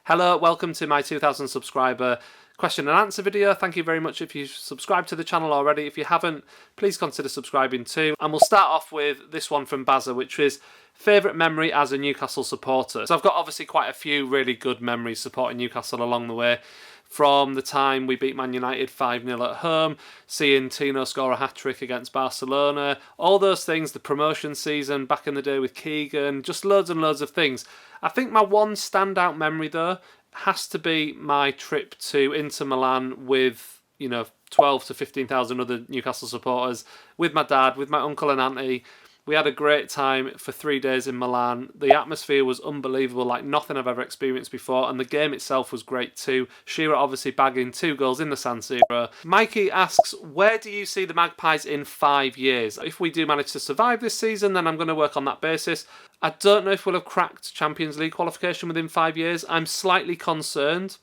Hello, welcome to my 2,000 subscriber question and answer video. Thank you very much if you've subscribed to the channel already. If you haven't, please consider subscribing too. And we'll start off with this one from Bazaar, which is favourite memory as a Newcastle supporter. So I've got obviously quite a few really good memories supporting Newcastle along the way. From the time we beat Man United 5-0 at home, seeing Tino score a hat-trick against Barcelona, all those things, the promotion season back in the day with Keegan, just loads and loads of things. I think my one standout memory though has to be my trip to Inter Milan with, 12 to 15,000 other Newcastle supporters, with my dad, with my uncle and auntie. We had a great time for 3 days in Milan. The atmosphere was unbelievable, like nothing I've ever experienced before, and the game itself was great too. Shearer obviously bagging 2 goals in the San Siro. Mikey asks, where do you see the Magpies in 5 years? If we do manage to survive this season, then I'm going to work on that basis. I don't know if we'll have cracked Champions League qualification within 5 years. I'm slightly concerned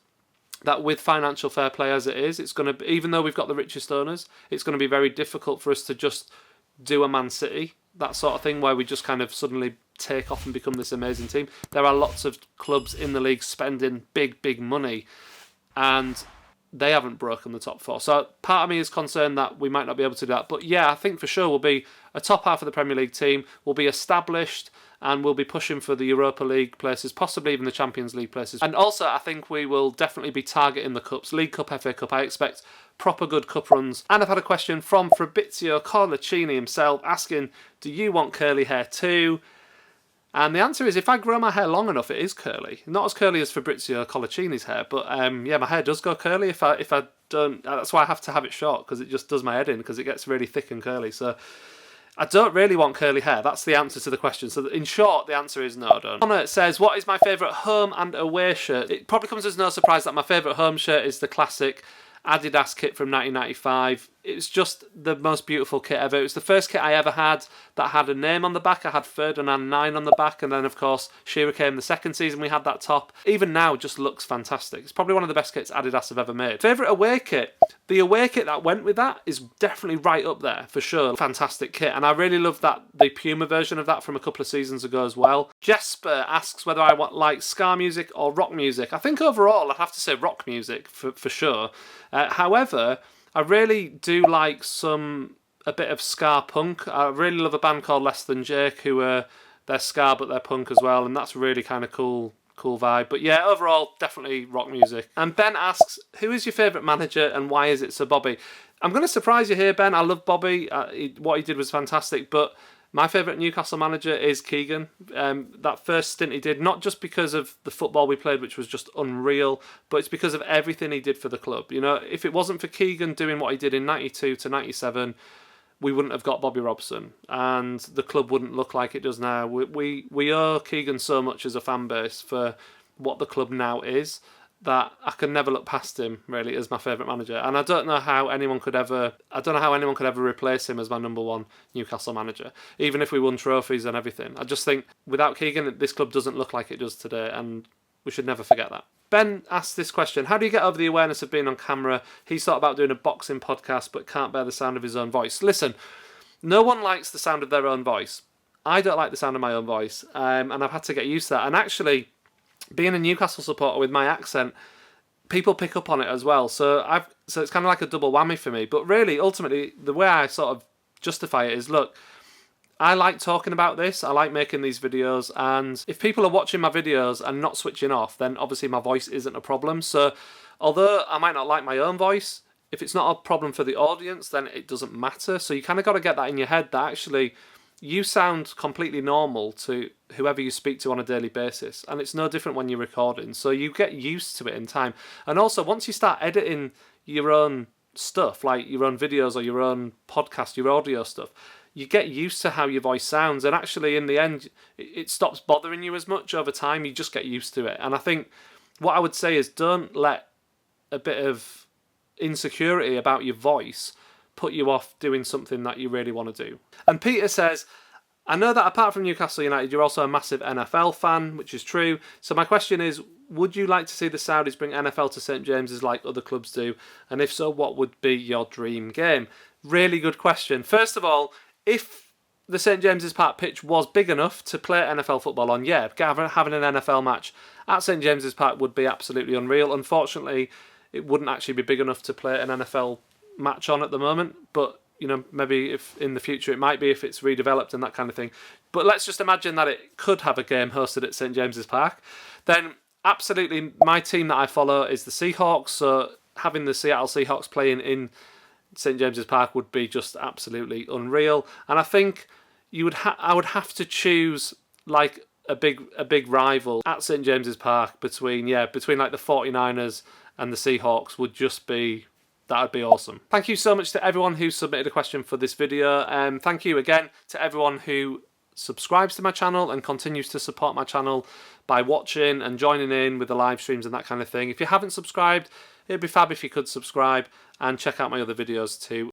that with financial fair play as it is, it's going to, even though we've got the richest owners, it's going to be very difficult for us to just do a Man City, that sort of thing, where we just kind of suddenly take off and become this amazing team. There are lots of clubs in the league spending big money, and they haven't broken the top 4. So part of me is concerned that we might not be able to do that. But yeah, I think for sure we'll be a top half of the Premier League team. We'll be established, and we'll be pushing for the Europa League places, possibly even the Champions League places. And also, I think we will definitely be targeting the cups. League Cup, FA Cup, I expect proper good cup runs. And I've had a question from Fabrizio Corlicini himself asking, do you want curly hair too? And the answer is, if I grow my hair long enough, it is curly. Not as curly as Fabrizio Collicini's hair, but yeah, my hair does go curly if I don't. That's why I have to have it short, because it just does my head in, because it gets really thick and curly. So I don't really want curly hair. That's the answer to the question. So in short, the answer is no, I don't. Connor says, what is my favourite home and away shirt? It probably comes as no surprise that my favourite home shirt is the classic Adidas kit from 1995. It's just the most beautiful kit ever. It was the first kit I ever had that had a name on the back. I had Ferdinand 9 on the back, and then of course Shearer came the second season, we had that top. Even now, just looks fantastic. It's probably one of the best kits Adidas have ever made. Favourite away kit? The away kit that went with that is definitely right up there, for sure. Fantastic kit, and I really love that, the Puma version of that from a couple of seasons ago as well. Jesper asks whether I like ska music or rock music. I think overall I'd have to say rock music for sure. However, I really do like a bit of ska punk. I really love a band called Less Than Jake, who they're ska but they're punk as well, and that's really kind of cool vibe. But yeah, overall, definitely rock music. And Ben asks, who is your favourite manager and why is it Sir Bobby? I'm going to surprise you here, Ben. I love Bobby. What he did was fantastic, but my favourite Newcastle manager is Keegan. That first stint he did, not just because of the football we played, which was just unreal, but it's because of everything he did for the club. If it wasn't for Keegan doing what he did in 92 to 97, we wouldn't have got Bobby Robson, and the club wouldn't look like it does now. We owe Keegan so much as a fan base for what the club now is, that I can never look past him really as my favourite manager, and I don't know how anyone could ever replace him as my number one Newcastle manager, even if we won trophies and everything. I just think without Keegan, this club doesn't look like it does today, and we should never forget that. Ben asked this question: how do you get over the awareness of being on camera? He's thought about doing a boxing podcast but can't bear the sound of his own voice. Listen, no one likes the sound of their own voice. I don't like the sound of my own voice, and I've had to get used to that. And actually, being a Newcastle supporter with my accent, people pick up on it as well. So it's kind of like a double whammy for me. But really, ultimately, the way I sort of justify it is, look, I like talking about this. I like making these videos. And if people are watching my videos and not switching off, then obviously my voice isn't a problem. So although I might not like my own voice, if it's not a problem for the audience, then it doesn't matter. So you kind of got to get that in your head that actually you sound completely normal to whoever you speak to on a daily basis, and it's no different when you're recording, so you get used to it in time. And also, once you start editing your own stuff, like your own videos or your own podcast, your audio stuff, you get used to how your voice sounds, and actually in the end it stops bothering you as much over time. You just get used to it. And I think what I would say is, don't let a bit of insecurity about your voice put you off doing something that you really want to do. And Peter says, I know that apart from Newcastle United, you're also a massive NFL fan, which is true. So my question is, would you like to see the Saudis bring NFL to St James's like other clubs do? And if so, what would be your dream game? Really good question. First of all, if the St James's Park pitch was big enough to play NFL football on, yeah, having an NFL match at St James's Park would be absolutely unreal. Unfortunately, it wouldn't actually be big enough to play an NFL match on at the moment, but you know, maybe if in the future it might be if it's redeveloped and that kind of thing. But let's just imagine that it could have a game hosted at St James's Park. Then absolutely, my team that I follow is the Seahawks, so having the Seattle Seahawks playing in St James's Park would be just absolutely unreal. And I think I would have to choose like a big rival at St James's Park between like the 49ers and the Seahawks that would be awesome. Thank you so much to everyone who submitted a question for this video. Thank you again to everyone who subscribes to my channel and continues to support my channel by watching and joining in with the live streams and that kind of thing. If you haven't subscribed, it'd be fab if you could subscribe and check out my other videos too.